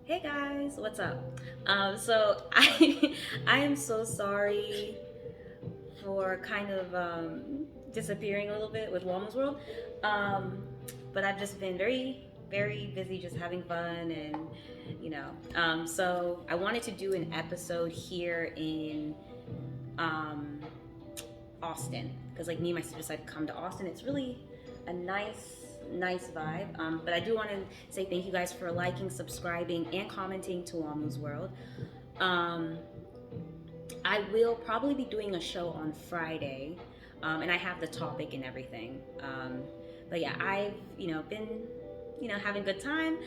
Hey guys, what's up? So I I am so sorry for kind of disappearing a little bit with Wamu's World, um, but I've just been very busy, just having fun and so I wanted to do an episode here in um, Austin because like me and my sister decided to come to Austin. It's really a nice vibe. But I do want to say thank you guys for liking, subscribing, and commenting to Wamu's World. Um, I will probably be doing a show on Friday, and I have the topic and everything. But yeah, I've been having a good time.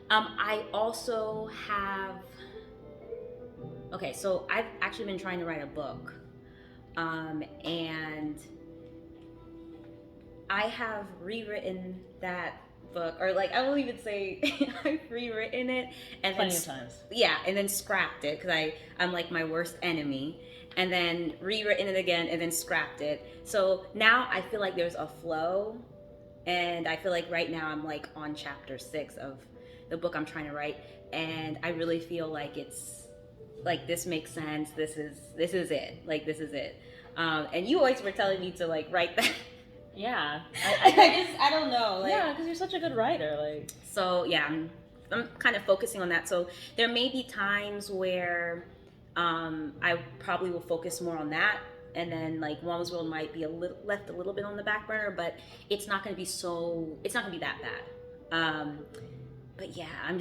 I also have so I've actually been trying to write a book, and I have rewritten that book, or like I won't even say I've rewritten it, and plenty of times. Yeah, and then scrapped it because I'm like my worst enemy, and then rewritten it again, and then scrapped it. So now I feel like there's a flow, and I feel like right now I'm like on chapter 6 of the book I'm trying to write, and I really feel like it's like this makes sense. This is it. Like this is it. And you always were telling me to like write that. Yeah, I don't know. Like, yeah, because you're such a good writer. Like, so yeah, I'm kind of focusing on that. So there may be times where I probably will focus more on that, and then like Wamu's World might be left a little bit on the back burner, but it's not going to be it's not going to be that bad. But yeah, I'm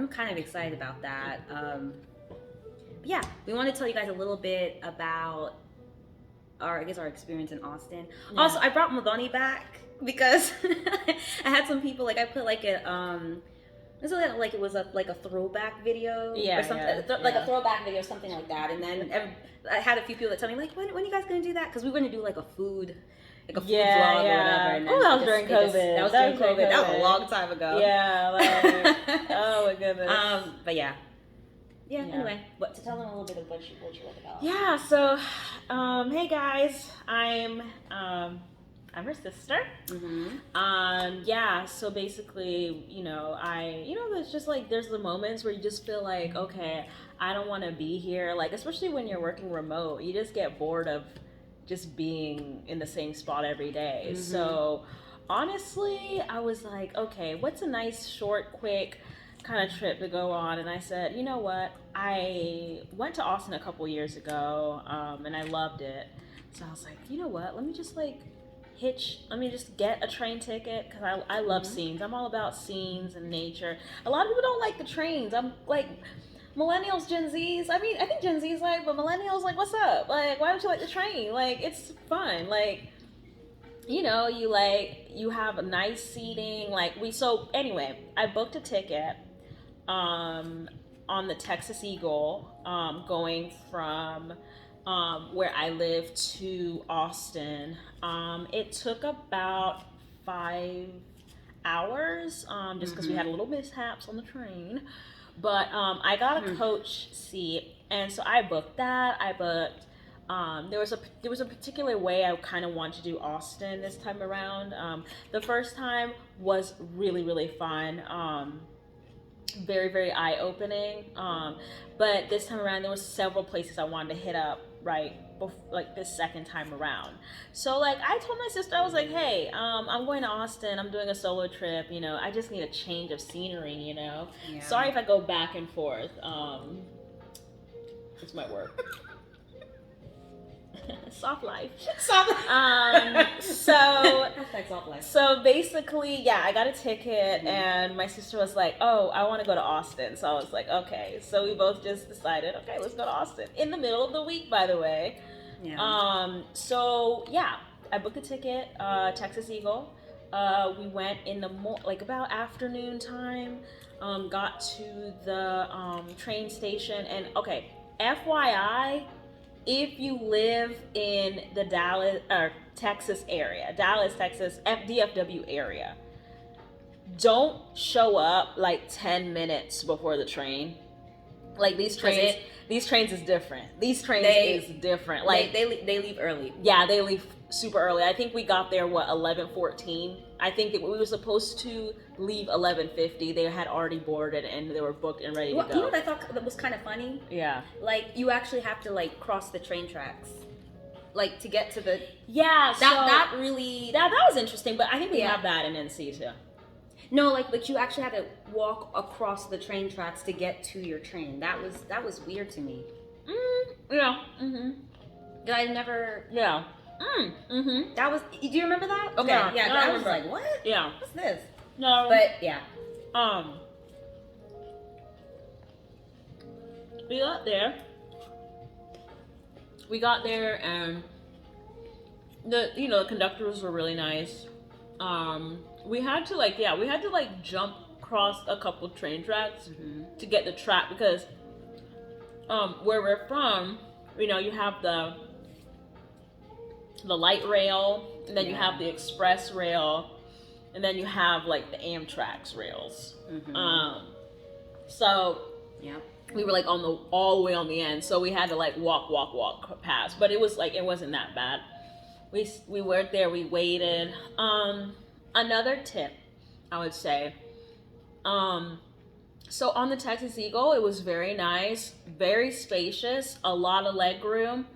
kind of excited about that. But yeah, we want to tell you guys a little bit about our experience in Austin. Yeah. Also, I brought Madoni back because I had some people like I put like a it was like a throwback video or something, a throwback video or something like that. And then I had a few people that tell me like, when are you guys gonna do that? Because we were gonna do like a food vlog or whatever. And then that was during COVID. That was during COVID. That was a long time ago. Yeah, like oh my goodness. But yeah. Anyway, to tell them a little bit of what you like about. Yeah, so hey guys, I'm her sister. Mm-hmm. Yeah, so basically, there's just like there's the moments where you just feel like, okay, I don't want to be here. Like, especially when you're working remote, you just get bored of just being in the same spot every day. Mm-hmm. So honestly, I was like, okay, what's a nice, short, quick kind of trip to go on? And I said, you know what? I went to Austin a couple years ago, and I loved it. So I was like, you know what? Let me just get a train ticket because I love scenes. I'm all about scenes and nature. A lot of people don't like the trains. I'm like, millennials, Gen Zs. I mean, I think Gen Z's like, but millennials like, what's up? Like, why don't you like the train? Like, it's fun. Like, you have a nice seating. So anyway, I booked a ticket on the Texas Eagle, going from where I live to Austin. It took about 5 hours, just because we had a little mishaps on the train. But I got a coach seat, and so I booked that. I booked. There was a particular way I kind of wanted to do Austin this time around. The first time was really fun. Very eye-opening, but this time around there were several places I wanted to hit up like this second time around. So like I told my sister, I was like, hey, I'm going to Austin, I'm doing a solo trip, I just need a change of scenery. Sorry if I go back and forth. It's my work. Soft life. Soft life. So basically, yeah, I got a ticket, and my sister was like, oh, I want to go to Austin. So I was like, okay. So we both just decided, okay, let's go to Austin. In the middle of the week, by the way. Yeah. So yeah, I booked a ticket, Texas Eagle. We went in the about afternoon time, got to the train station, and okay, FYI, if you live in the Texas area, Dallas, Texas, DFW area, don't show up like 10 minutes before the train. Like these trains, is different. These trains is different. Like they leave early. Yeah, they leave super early. I think we got there 11:14. I think that we were supposed to leave 11:50. They had already boarded and they were booked and ready to go. You know what I thought that was kind of funny? Yeah. Like you actually have to like cross the train tracks, like to get to the. Yeah. That really. That was interesting, but I think we have that in NC too. No, like you actually had to walk across the train tracks to get to your train. That was weird to me. Yeah. Mhm. I never. Yeah. That was. Do you remember that? Okay. Yeah. I was like, what? Yeah. What's this? No. But yeah. We got there. We got there, and the conductors were really nice. We had to jump across a couple train tracks to get the track because where we're from, you have the light rail, and then you have the express rail, and then you have like the Amtrak's rails. So we were like all the way on the end, so we had to like walk past, but it wasn't that bad. We were there, we waited. Another tip I would say, so on the Texas Eagle, it was very nice, very spacious, a lot of leg room.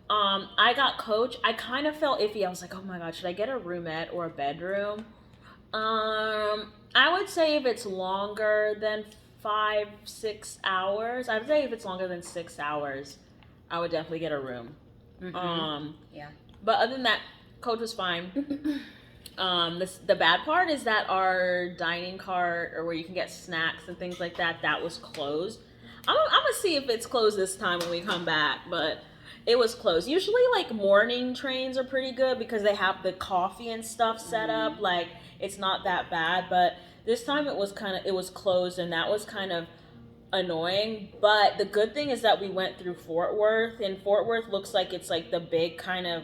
I got coach. I kind of felt iffy. I was like, oh my god, should I get a roomette or a bedroom? I would say if it's longer than 5-6 hours, I would say if it's longer than 6 hours, I would definitely get a room. Yeah. But other than that, coach was fine. The bad part is that our dining cart, or where you can get snacks and things like that, that was closed. I'm gonna see if it's closed this time when we come back, but it was closed. Usually, like, morning trains are pretty good because they have the coffee and stuff set up. Like, it's not that bad, but this time it was closed, and that was kind of annoying. But the good thing is that we went through Fort Worth, and Fort Worth looks like it's like the big kind of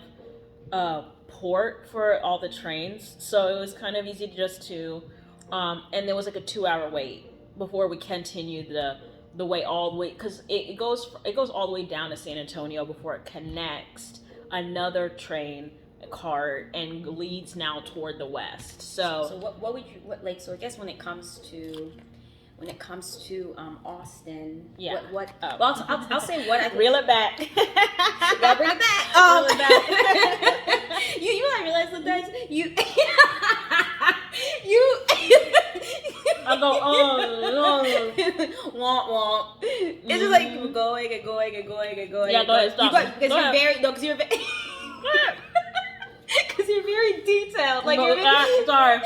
port for all the trains, so it was kind of easy and there was like a 2-hour wait before we continued the way all the way, because it goes all the way down to San Antonio before it connects another train cart and leads now toward the west. So what would you like? So I guess when it comes to Austin, Well, I'll say what I think. Reel it back. Gotta bring it back. Reel it back. You know, I realize sometimes you I go womp womp. It's just like going and going and going and going. Yeah, go ahead. Stop. Because you're very detailed. Like sorry.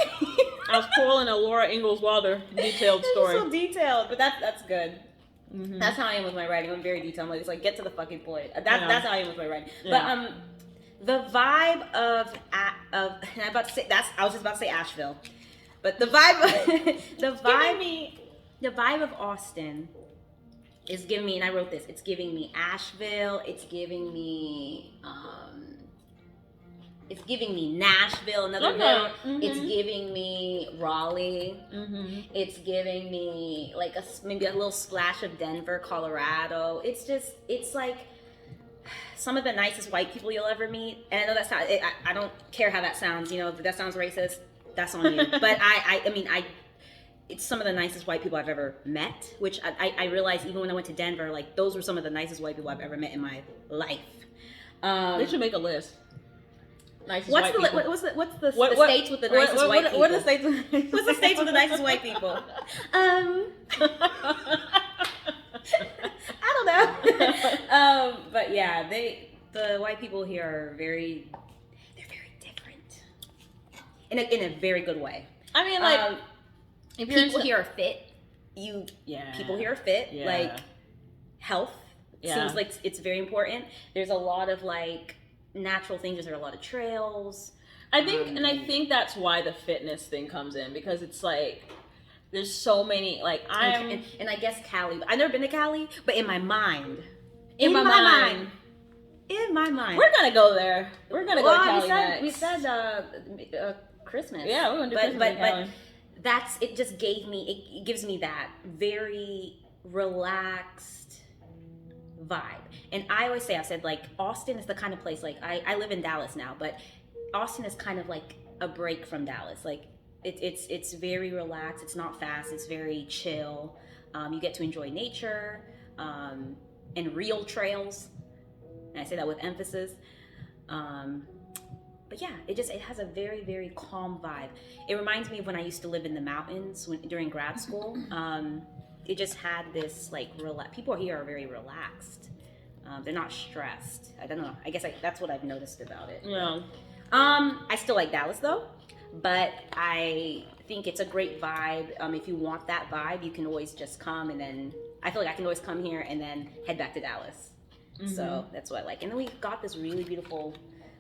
I was pulling a Laura Ingalls Wilder detailed story. So detailed, but that's good. That's how I am with my writing. I'm very detailed. It's like, get to the fucking point. That's how I am with my writing. Yeah. But the vibe of and I was just about to say Asheville, but the vibe of Austin is giving me, and I wrote this. It's giving me Asheville. It's giving me Nashville, another note. It's giving me Raleigh. It's giving me like maybe a little splash of Denver, Colorado. It's like some of the nicest white people you'll ever meet. And I know that sounds, I don't care how that sounds. You know, if that sounds racist, that's on you. But I mean, it's some of the nicest white people I've ever met, which I realized even when I went to Denver, like those were some of the nicest white people I've ever met in my life. They should make a list. Nicest what's white the people. what's the states with the nicest white people? What are the states? What's the states with the nicest white people? I don't know. But yeah, the white people here are very different in a very good way. I mean, like, if people here are fit. People here are fit. Yeah. Like health seems like it's very important. There's a lot of like natural things. There are a lot of trails. I think that's why the fitness thing comes in, because it's like there's so many, like, and I guess Cali. I've never been to Cali, but in my mind, we're gonna go there. We're gonna go to Cali next. We said Christmas. Yeah, we're gonna do Christmas in Cali. But it just gives me that very relaxed vibe. And I always say, I said, like, Austin is the kind of place, like, I live in Dallas now, but Austin is kind of like a break from Dallas. Like, it's very relaxed. It's not fast. It's very chill. You get to enjoy nature, and real trails. And I say that with emphasis. But yeah, it has a very, very calm vibe. It reminds me of when I used to live in the mountains during grad school. It just had this like people here are very relaxed. They're not stressed. I don't know. I guess that's what I've noticed about it. Yeah. I still like Dallas though, but I think it's a great vibe. If you want that vibe, you can always just come, and then I feel like I can always come here and then head back to Dallas. So that's what I like. And then we've got this really beautiful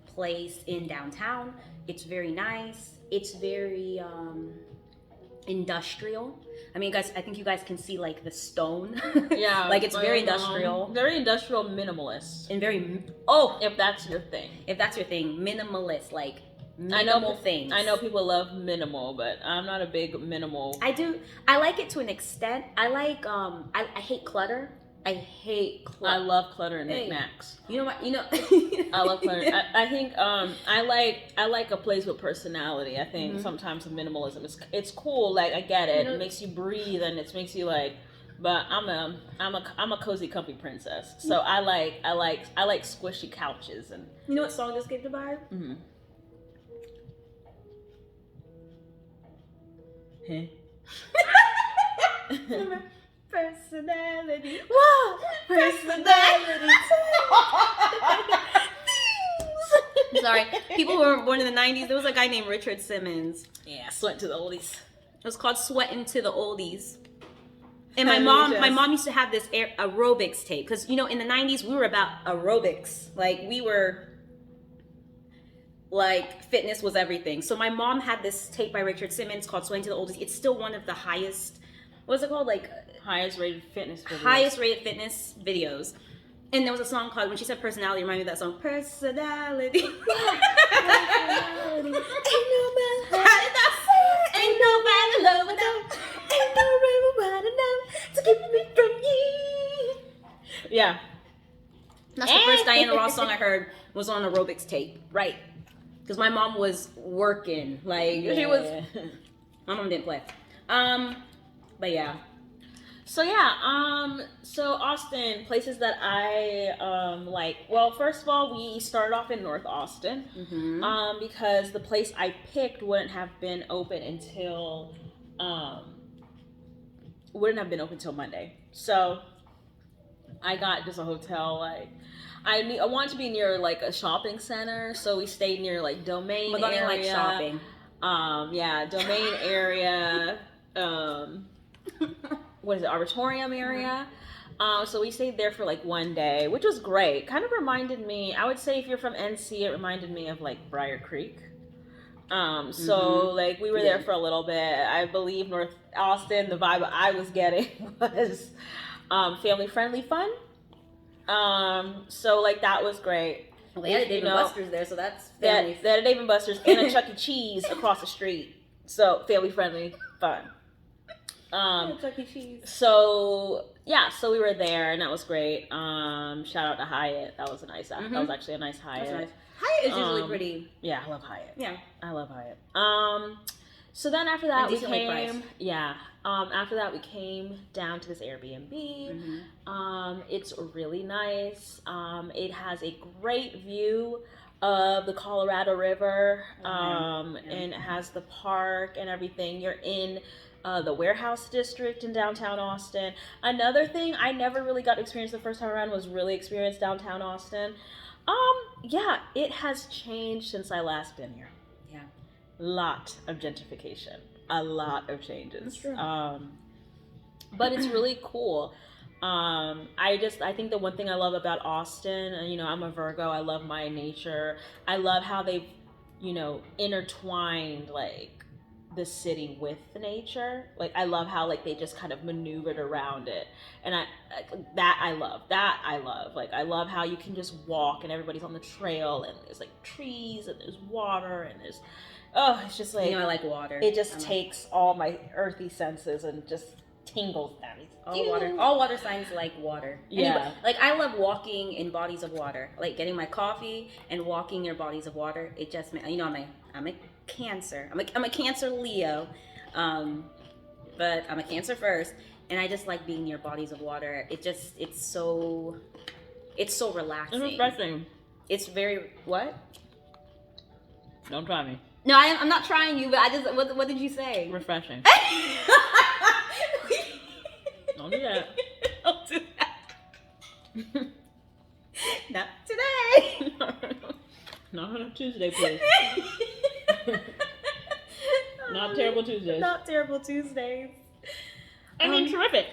place in downtown. It's very nice. It's very industrial. I mean, guys, I think you guys can see like the stone. Yeah. Like it's very industrial. Very industrial minimalist. And very if that's your thing. If that's your thing, minimalist, like minimal things. I know people love minimal, but I'm not a big minimal. I like it to an extent. I like I hate clutter. I hate clutter. I love clutter and knickknacks. You know what? You know. I love clutter. I think I like a place with personality. I think sometimes minimalism it's cool. Like I get it. It makes you breathe and it makes you like. But I'm a cozy, comfy princess. So I like squishy couches and. You know what song this gave the vibe? Personality. Whoa! Personality. Sorry. People who were born in the 90s, there was a guy named Richard Simmons. Yeah, sweat to the oldies. It was called Sweatin' to the Oldies. And my mom used to have this aerobics tape. Because, you know, in the 90s, we were about aerobics. Like, we were... Like, fitness was everything. So my mom had this tape by Richard Simmons called Sweatin' to the Oldies. It's still one of the highest... What's it called? Like... Highest rated fitness videos. Highest rated fitness videos. And there was a song called, when she said personality, it reminded me of that song, Personality. Ain't nobody love enough. Ain't no river wide enough to keep me from you. Yeah. That's the first Diana Ross song I heard was on aerobics tape. Right. Because my mom was working. Like, she was... My mom didn't play. But yeah. So yeah, so Austin, places that I like. Well, first of all, we started off in North Austin, because the place I picked wouldn't have been open until Monday. So I got just a hotel. Like I wanted to be near like a shopping center, so we stayed near like Domain area. Like shopping. Yeah, Domain area. What is it, Arboretum area? So we stayed there for like one day, which was great. Kind of reminded me, I would say if you're from NC, it reminded me of like Briar Creek. So like we were there for a little bit. I believe North Austin, the vibe I was getting was family friendly fun. So like that was great. Well, they had a Dave and Buster's there, so that's family. They had a Dave and Buster's and a Chuck E. Cheese across the street. So family friendly fun. Chuck E. Cheese. So yeah, so we were there and that was great. Shout out to Hyatt. That was a nice. That was actually a nice Hyatt. Nice. Hyatt is usually pretty. Yeah, I love Hyatt. Yeah, I love Hyatt. So then after that we came. Priced. Yeah. After that we came down to this Airbnb. It's really nice. It has a great view of the Colorado River. And it has the park and everything. You're in the warehouse district in downtown Austin. Another thing I never really got to experience the first time around was really experience downtown Austin. Yeah, it has changed since I last been here. Yeah. Lot of gentrification. A lot of changes. That's true. But it's really cool. I think the one thing I love about Austin, and you know, I'm a Virgo, I love my nature. I love how they've, you know, intertwined like the city with the nature. Like I love how like they just kind of maneuvered around it, and I love. Like I love how you can just walk and everybody's on the trail and there's like trees and there's water and there's it's just like, you know, I like water. It just takes all my earthy senses and just tingles that is. All water signs like water. Yeah. Like I love walking in bodies of water. Like getting my coffee and walking near bodies of water. It just, you know, I'm a Cancer. I'm a Cancer Leo, but I'm a Cancer first, and I just like being near bodies of water. It's so relaxing. It's refreshing. It's very what? Don't try me. No, I'm not trying you, but I just what did you say? Refreshing. Don't do that. Don't do that. Not today. Not on a Tuesday, please. Not terrible Tuesdays. Not terrible Tuesdays. I mean, terrific.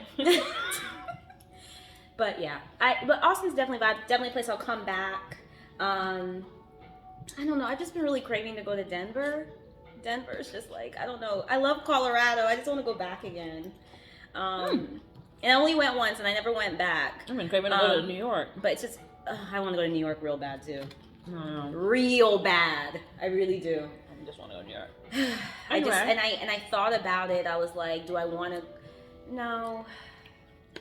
But yeah, but Austin's definitely vibe. Definitely a place I'll come back. I don't know. I've just been really craving to go to Denver. Denver's just like, I don't know. I love Colorado. I just want to go back again. And I only went once, and I never went back. I've been craving to go to New York, but it's just I want to go to New York real bad too. No. Real bad. I really do. I just want to go to New York. I thought about it. I was like, do I want to? No.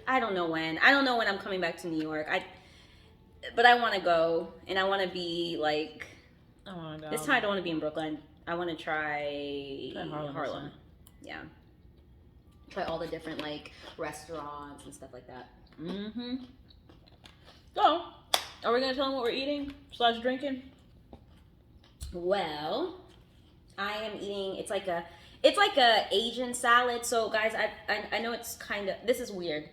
I don't know when. I don't know when I'm coming back to New York. But I want to go, and I want to be like. I want to go. This time I don't want to be in Brooklyn. I want to try Harlem. Yeah. Try all the different like restaurants and stuff like that. Mm-hmm. So, are we gonna tell them what we're eating / drinking? Well, I am eating. It's like a Asian salad. So guys, I know it's kind of, this is weird,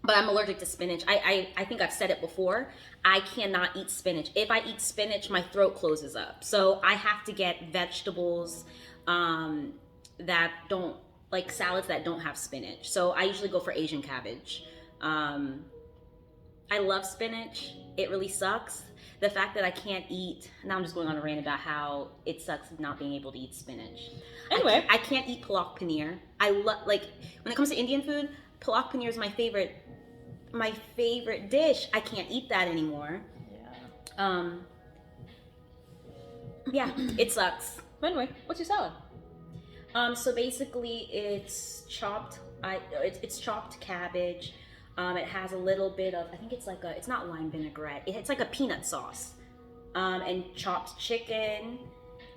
but I'm allergic to spinach. I think I've said it before. I cannot eat spinach. If I eat spinach, my throat closes up. So I have to get vegetables that don't, like salads that don't have spinach. So I usually go for Asian cabbage. I love spinach. It really sucks. The fact that I can't eat, now I'm just going on a rant about how it sucks not being able to eat spinach. Anyway. I can't eat palak paneer. I love, like, when it comes to Indian food, palak paneer is my favorite dish. I can't eat that anymore. Yeah, it sucks. Anyway, what's your salad? So basically it's chopped, it's chopped cabbage. It has a little bit of, I think it's like it's not lime vinaigrette. It's like a peanut sauce, and chopped chicken,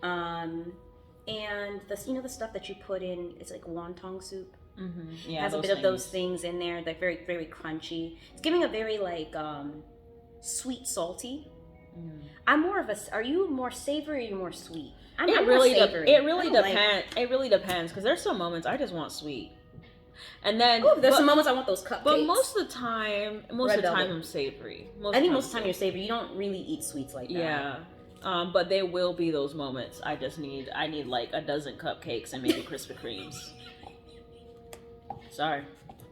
and the stuff that you put in. It's like wonton soup. Mm-hmm. Yeah, it has a bit of those things in there. They're very, very crunchy. It's giving a very like sweet, salty. Mm. I'm more of a. Are you more savory or are you more sweet? I'm really depends. It really depends because there's some moments I just want sweet. And then there's some moments I want those cupcakes. But most of the time I'm savory. I think most of the time you're savory. You don't really eat sweets like that. Yeah. But there will be those moments. I need like a dozen cupcakes and maybe Krispy Kremes. Sorry.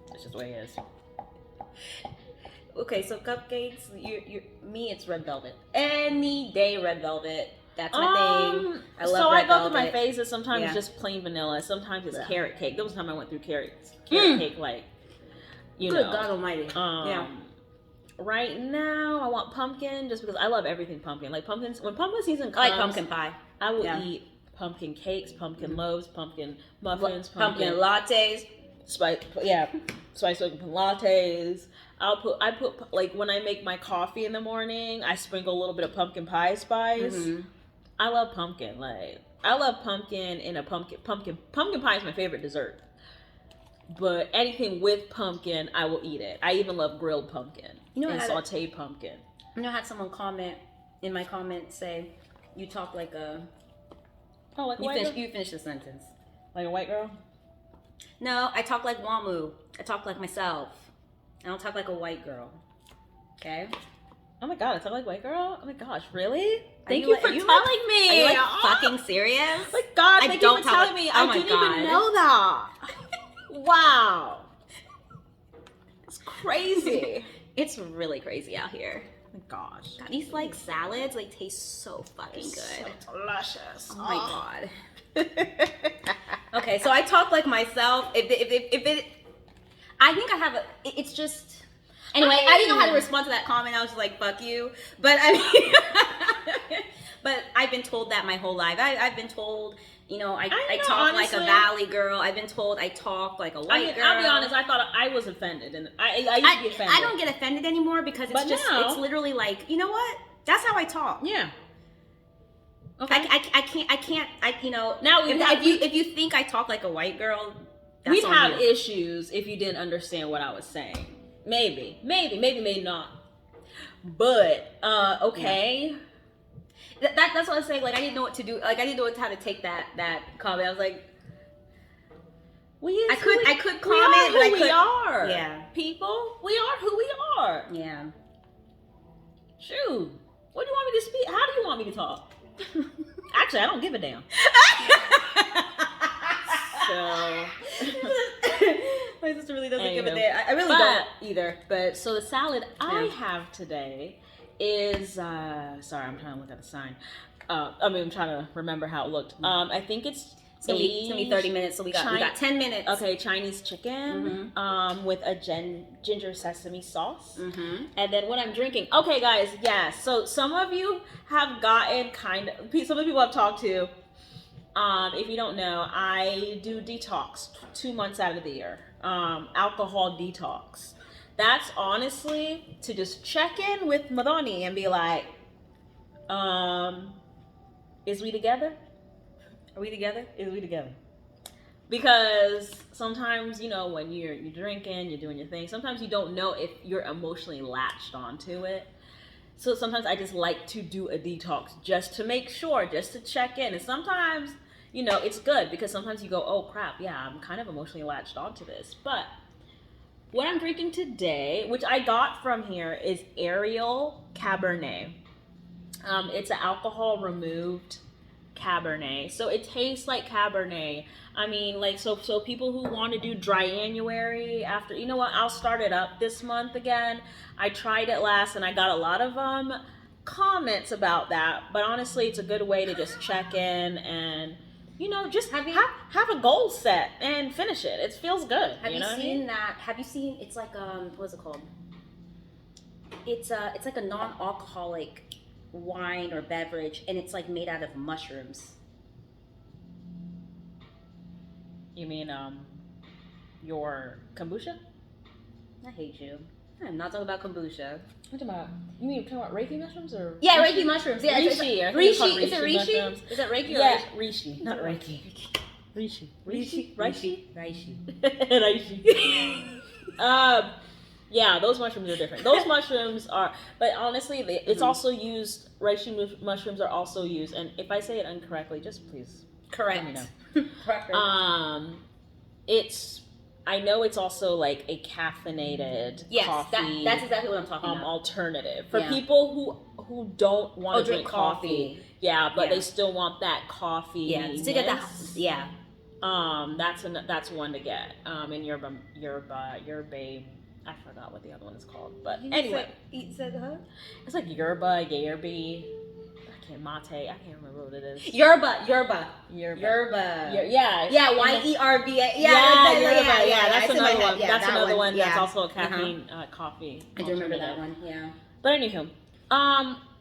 That's just the way it is. Okay, so cupcakes, me it's red velvet. Any day red velvet. That's my thing. I love red velvet. So I go through my phases. Sometimes it's just plain vanilla. Sometimes it's carrot cake. There was a time I went through carrot cake, like, you know. Good God Almighty. Yeah. Right now, I want pumpkin just because I love everything pumpkin. Like pumpkins, when pumpkin season comes, I like pumpkin pie. I will eat pumpkin cakes, pumpkin loaves, pumpkin muffins, pumpkin lattes. Spice pumpkin lattes. I put like when I make my coffee in the morning, I sprinkle a little bit of pumpkin pie spice. Mm-hmm. I love pumpkin. Like I love pumpkin in a pumpkin pie is my favorite dessert. But anything with pumpkin, I will eat it. I even love grilled pumpkin and sauteed pumpkin. I had someone comment in my comments say, "You talk like a." Oh, like a white girl? You finish the sentence. Like a white girl? No, I talk like Wamu. I talk like myself. I don't talk like a white girl. Okay? Oh my God, I talk like a white girl? Oh my gosh, really? Thank you for telling me. Are you like fucking serious? Like God, thank you for telling me. I didn't even know that. Wow. It's crazy. It's really crazy out here. Oh my gosh. God, these like salads like taste so fucking good. So delicious. Oh my God. Okay, so I talk like myself. If it, I think I have a. It's just. Anyway, I didn't know how to respond to that comment. I was just like, "Fuck you." But I mean, but I've been told that my whole life. I've been told I know, talk like honestly, a valley girl. I've been told I talk like a white girl. I'll be honest. I thought I was offended, and I used to be offended. I don't get offended anymore because it's it's literally like, you know what? That's how I talk. Yeah. Okay. I can't. Now if you think I talk like a white girl, we'd have issues if you didn't understand what I was saying. Maybe not. But okay. Yeah. That's what I was saying. Like I didn't know what to do. Like I didn't know how to take that comment. I was like, I could comment. We are. Yeah. People, we are who we are. Yeah. Shoot. What do you want me to speak? How do you want me to talk? Actually, I don't give a damn. So my sister really doesn't give a damn. I really don't either. But so the salad I have today is sorry, I'm trying to look at the sign. I'm trying to remember how it looked. I think it's gonna be 30 minutes, so we got 10 minutes. Okay, Chinese chicken with a ginger sesame sauce. And then what I'm drinking. Okay, guys, yeah. So some of you have gotten some of the people I've talked to. If you don't know, I do detox 2 months out of the year. Alcohol detox. That's honestly to just check in with Madoni and be like, is we together? Are we together? Is we together? Because sometimes, when you're drinking, you're doing your thing, sometimes you don't know if you're emotionally latched onto it. So sometimes I just like to do a detox just to make sure, just to check in. And sometimes, it's good because sometimes you go, oh crap, yeah, I'm kind of emotionally latched onto this. But what I'm drinking today, which I got from here, is Ariel Cabernet. It's an alcohol removed Cabernet, so it tastes like Cabernet. I mean, like, so people who want to do dry-January after, you know what, I'll start it up this month again. I tried it last and I got a lot of comments about that, but honestly, it's a good way to just check in and just have a goal set and finish it. It feels good. Have you seen that? Have you seen? It's like what is it called? It's like a non-alcoholic wine or beverage, and it's like made out of mushrooms. You mean your kombucha? I hate you. I'm not talking about kombucha. What about? You talking about Reiki mushrooms or? Yeah, Reiki mushrooms. Yeah, Reishi. Reishi. Is it Reishi? Is it Reiki or yeah, Reishi, not Reiki. Reishi. Yeah, those mushrooms are different. Those mushrooms are, but honestly, it's also used. Reishi mushrooms are also used, and if I say it incorrectly, just please correct let me know. Correct. I know it's also like a caffeinated coffee. That's exactly what I'm talking about. Alternative for people who don't want to drink coffee. Yeah, but they still want that coffee. Yeah, to get that. Yeah. That's one to get. And yerba. I forgot what the other one is called, but anyway, it's like yerba. Mate. I can't remember what it is. Yerba. Yeah. YERBA. Yeah. That's another one. That's another one. That's also a caffeine coffee. I do remember that one. Yeah. But anywho,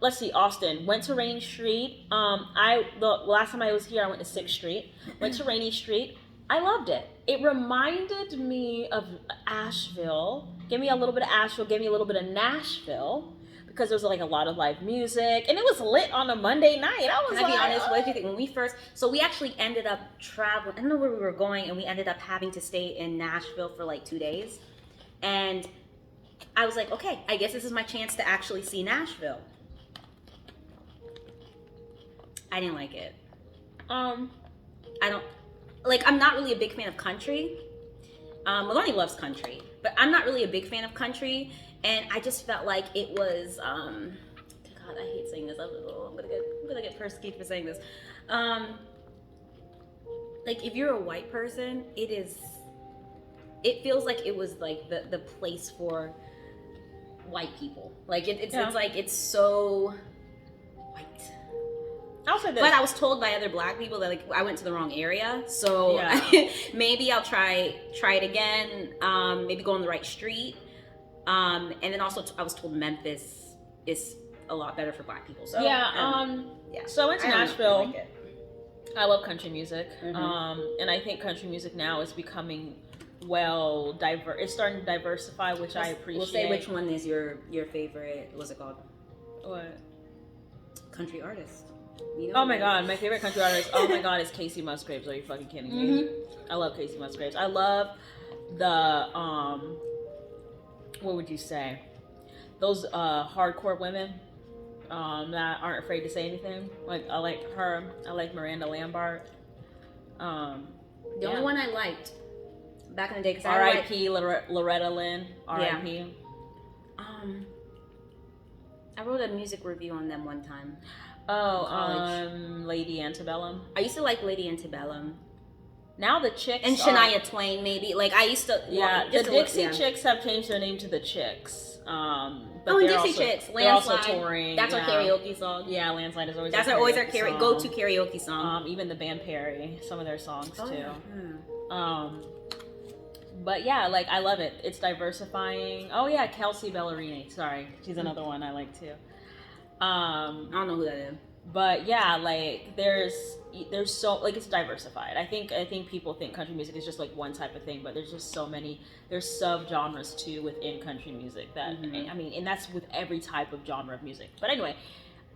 let's see. Austin. Went to Rainy Street. The last time I was here, I went to 6th Street. Went to Rainy Street. I loved it. It reminded me of Asheville. Gave me a little bit of Asheville. Gave me a little bit of Nashville. Because there was like a lot of live music and it was lit on a Monday night. Can I be honest? What did you think when we first? So we actually ended up traveling. I don't know where we were going, and we ended up having to stay in Nashville for like 2 days. And I was like, okay, I guess this is my chance to actually see Nashville. I didn't like it. I don't like. I'm not really a big fan of country. Melanie loves country, but I'm not really a big fan of country. And I just felt like it was, God, I hate saying this. I'm gonna get persecuted for saying this. Like if you're a white person, it feels like it was like the place for white people. Like it's like it's so white. I'll say this. But I was told by other black people that like I went to the wrong area, so maybe I'll try it again. Maybe go on the right street. And then also I was told Memphis is a lot better for black people. So So I went to Nashville. I love country music, Mm-hmm. and I think country music now is becoming it's starting to diversify, which I appreciate. We'll say which one is your favorite. What's it called? What? Country artist. You know, Oh my god, my favorite country artist. Oh my god, is Casey Musgraves. Are you fucking kidding me? Mm-hmm. I love Casey Musgraves. I love the what would you say? Those hardcore women that aren't afraid to say anything. Like I like her. I like Miranda Lambert. The only one I liked back in the day, because R.I.P. Loretta Lynn. R.I.P. Yeah. I wrote a music review on them one time. Oh, Lady Antebellum. I used to like Lady Antebellum. Now the Chicks and Shania Twain, maybe. Like I used to. Yeah, the Dixie Chicks have changed their name to the Chicks. But and Dixie Chicks, Landslide. Also touring. That's our karaoke song. Yeah, Landslide is always. That's always our go-to karaoke song. Even the band Perry, some of their songs too. Yeah. But yeah, like I love it. It's diversifying. Oh yeah, Kelsey Ballerini. Sorry, she's another one I like too. I don't know who that is. But yeah, like there's so like it's diversified. I think people think country music is just like one type of thing, but there's just so many. There's sub-genres too within country music that I mean, and that's with every type of genre of music. But anyway,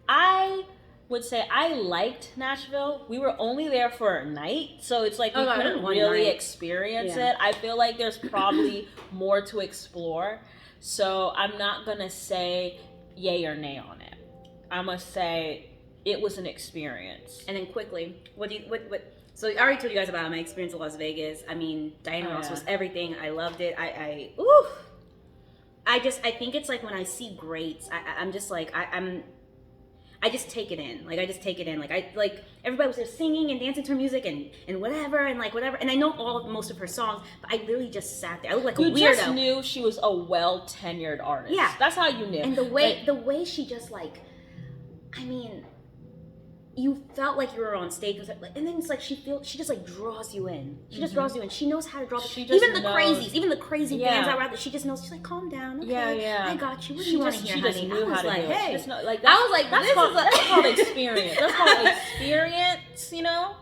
I would say I liked Nashville. We were only there for a night, so it's like we couldn't really experience it. I feel like there's probably more to explore. So I'm not gonna say yay or nay on it. I must say it was an experience. And then quickly, what? So I already told you guys about my experience in Las Vegas. I mean, Diana Ross was everything. I loved it. I think it's like when I see greats, I'm just like I just take it in. Like I just take it in. Like everybody was there singing and dancing to her music and whatever and like whatever. And I know most of her songs, but I literally just sat there. I looked like a weirdo. You just knew she was a well-tenured artist. Yeah, that's how you knew. And the way she just like, I mean, you felt like you were on stage with her, and then it's like she just like draws you in. She just draws you in. She knows how to draw. Even the crazy bands out there. She just knows. She's like, calm down, okay? I got you. What do you want to hear, honey? Knew how to like, do hey. it. I was like, that's called experience. That's called experience. You know.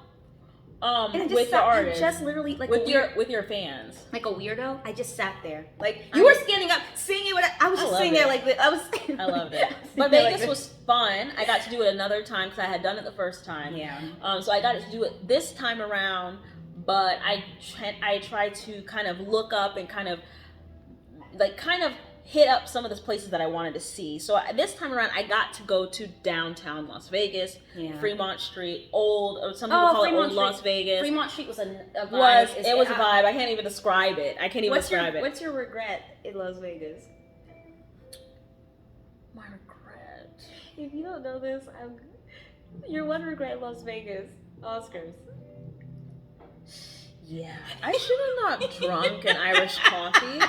With the artist, just literally like with your fans, like a weirdo. I just sat there, like you were standing up singing. I was just sitting there like I loved it. But Vegas was fun. I got to do it another time because I had done it the first time. Yeah. So I got to do it this time around, but I tried to kind of look up and kind of hit up some of the places that I wanted to see. So this time around, I got to go to downtown Las Vegas, Fremont Street, some people call it Old Las Vegas. Fremont Street was a vibe. It was a vibe. I can't even describe it. What's your regret in Las Vegas? My regret. If you don't know this, your one regret in Las Vegas, Oscars. Yeah, I should have not drunk an Irish coffee.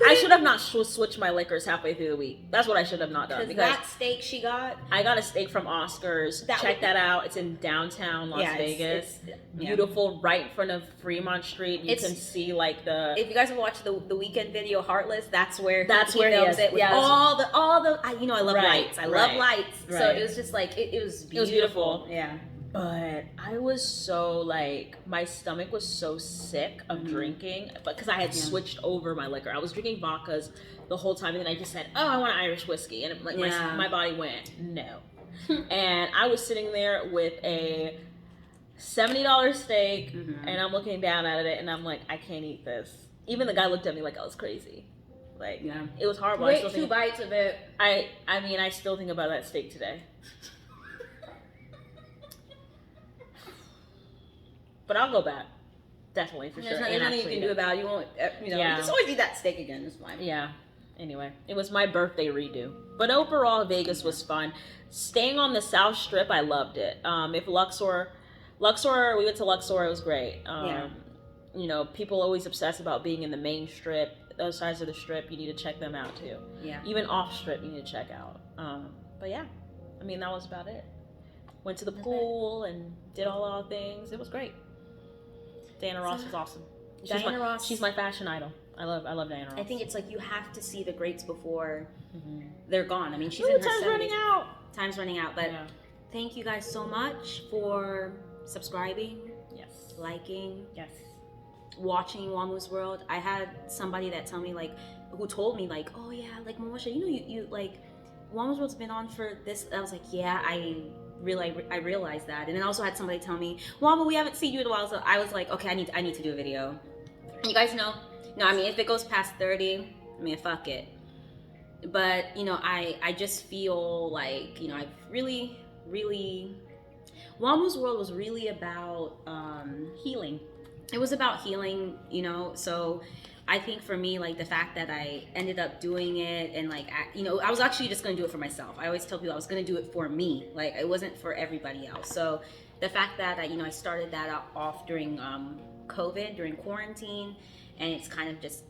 I should have not switched my liquors halfway through the week. That's what I should have not done. Because that steak she got, I got a steak from Oscars. Check that out. It's in downtown Las Vegas. It's beautiful, right in front of Fremont Street. You can see like the. If you guys have watched the Weekend video Heartless, that's where he films it. With all the I love lights. I love lights. Right. So it was just like it was beautiful. It was beautiful. Yeah. But I was so like, my stomach was so sick of drinking, but because I had switched over my liquor. I was drinking vodkas the whole time, and then I just said, "Oh, I want Irish whiskey," and like my body went no. And I was sitting there with a $70 steak, and I'm looking down at it, and I'm like, I can't eat this. Even the guy looked at me like I was crazy. Like it was horrible. Wait, 2 bites of it. I mean, I still think about that steak today. But I'll go back, definitely for sure. There's nothing you can do about it. You won't, just always eat that steak again. It's fine. Yeah. Anyway, it was my birthday redo. But overall, Vegas was fun. Staying on the South Strip, I loved it. If Luxor, we went to Luxor. It was great. You know, people always obsess about being in the main strip. Those sides of the strip, you need to check them out too. Yeah. Even off strip, you need to check out. But yeah, I mean that was about it. Went to the pool and did all the things. It was great. Diana Ross was awesome. She's my fashion idol. I love Diana Ross. I think it's like you have to see the greats before they're gone. I mean, she's in her 70s. Time's running out. Time's running out, but thank you guys so much for subscribing, Yes. liking, Yes. watching Wamu's World. I had somebody that who told me like, oh yeah, like Momosha, you like Wamu's World's been on for this. I was like, yeah, I realized that. And then I also had somebody tell me, Wamu, we haven't seen you in a while. So I was like, okay, I need to do a video. And you guys know, no, I mean, if it goes past 30, I mean, fuck it. But I just feel like I've really Wamu's World was really about Healing. it was about healing, so I think for me, like the fact that I ended up doing it and like I was actually just going to do it for myself. I always tell people I was going to do it for me, like it wasn't for everybody else. So the fact that I started that off during COVID, during quarantine, and it's kind of just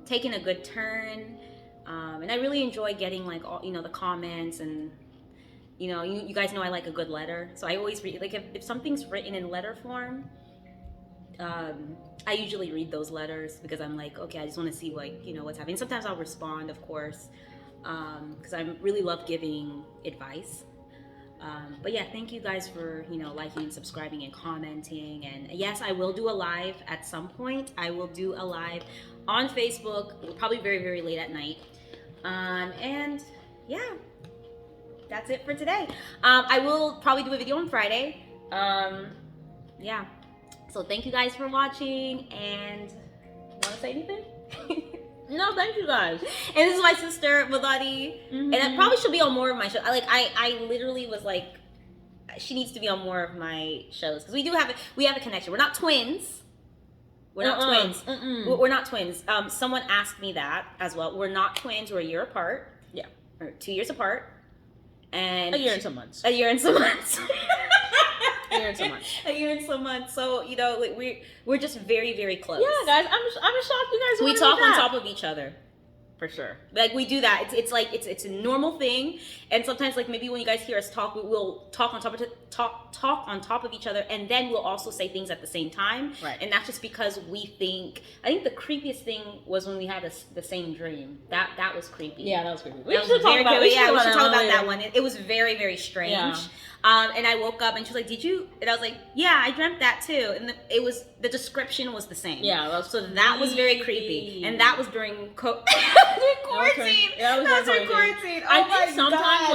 taking a good turn, and I really enjoy getting like all the comments, and you guys know I like a good letter, so I always read, like if something's written in letter form, I usually read those letters because I'm like, okay, I just want to see like what's happening. Sometimes I'll respond, of course, because I really love giving advice. But yeah, thank you guys for liking and subscribing and commenting. And yes, I will do a live at some point. I will do a live on Facebook, probably very, very late at night. And yeah, that's it for today. I will probably do a video on Friday. Yeah. So thank you guys for watching, and want to say anything? No, thank you guys. And this is my sister, Madani. And it probably should be on more of my shows. I literally was like, she needs to be on more of my shows because we have a connection. We're not twins. We're not twins. We're not twins. Someone asked me that as well. We're not twins. We're a year apart. Yeah. Or 2 years apart. And a year and some months. A year and some months. A year and some months. A year and some months. So like, we're just very, very close. Yeah, guys, I'm just shocked you guys. We talk on top of each other. For sure. Like we do that. It's like it's a normal thing. And sometimes like maybe when you guys hear us talk, we'll talk on top of each other, and then we'll also say things at the same time. Right. And that's just because I think the creepiest thing was when we had the same dream. That was creepy. Yeah, that was creepy. We should talk about that one. It was very, very strange. Yeah. And I woke up and she was like, "Did you?" And I was like, "Yeah, I dreamt that too." And the description was the same. Yeah, so that was very creepy. And that was during quarantine. That was during quarantine. I think sometimes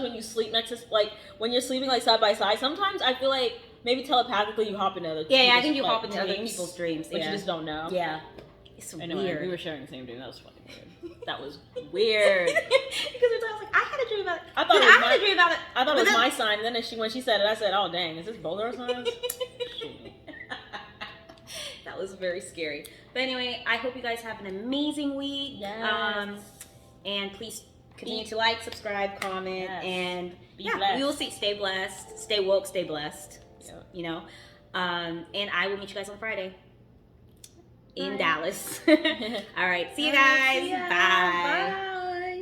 when you sleep next to, like when you're sleeping like side by side, sometimes I feel like maybe telepathically you hop into other people's I think you hop into other people's dreams, but you just don't know. Yeah, it's anyway, weird. We were sharing the same dream. That was funny. That was weird. Because I was like, I had a dream about it. I had a dream about it. I thought it was my sign. And then when she said it, I said, "Oh dang, is this both our signs?" That was very scary. But anyway, I hope you guys have an amazing week. Yes. And please continue to like, subscribe, comment, and be blessed. We will see. Stay blessed, stay woke, stay blessed. Yeah. And I will meet you guys on Friday in Dallas. All right. See you guys. Bye.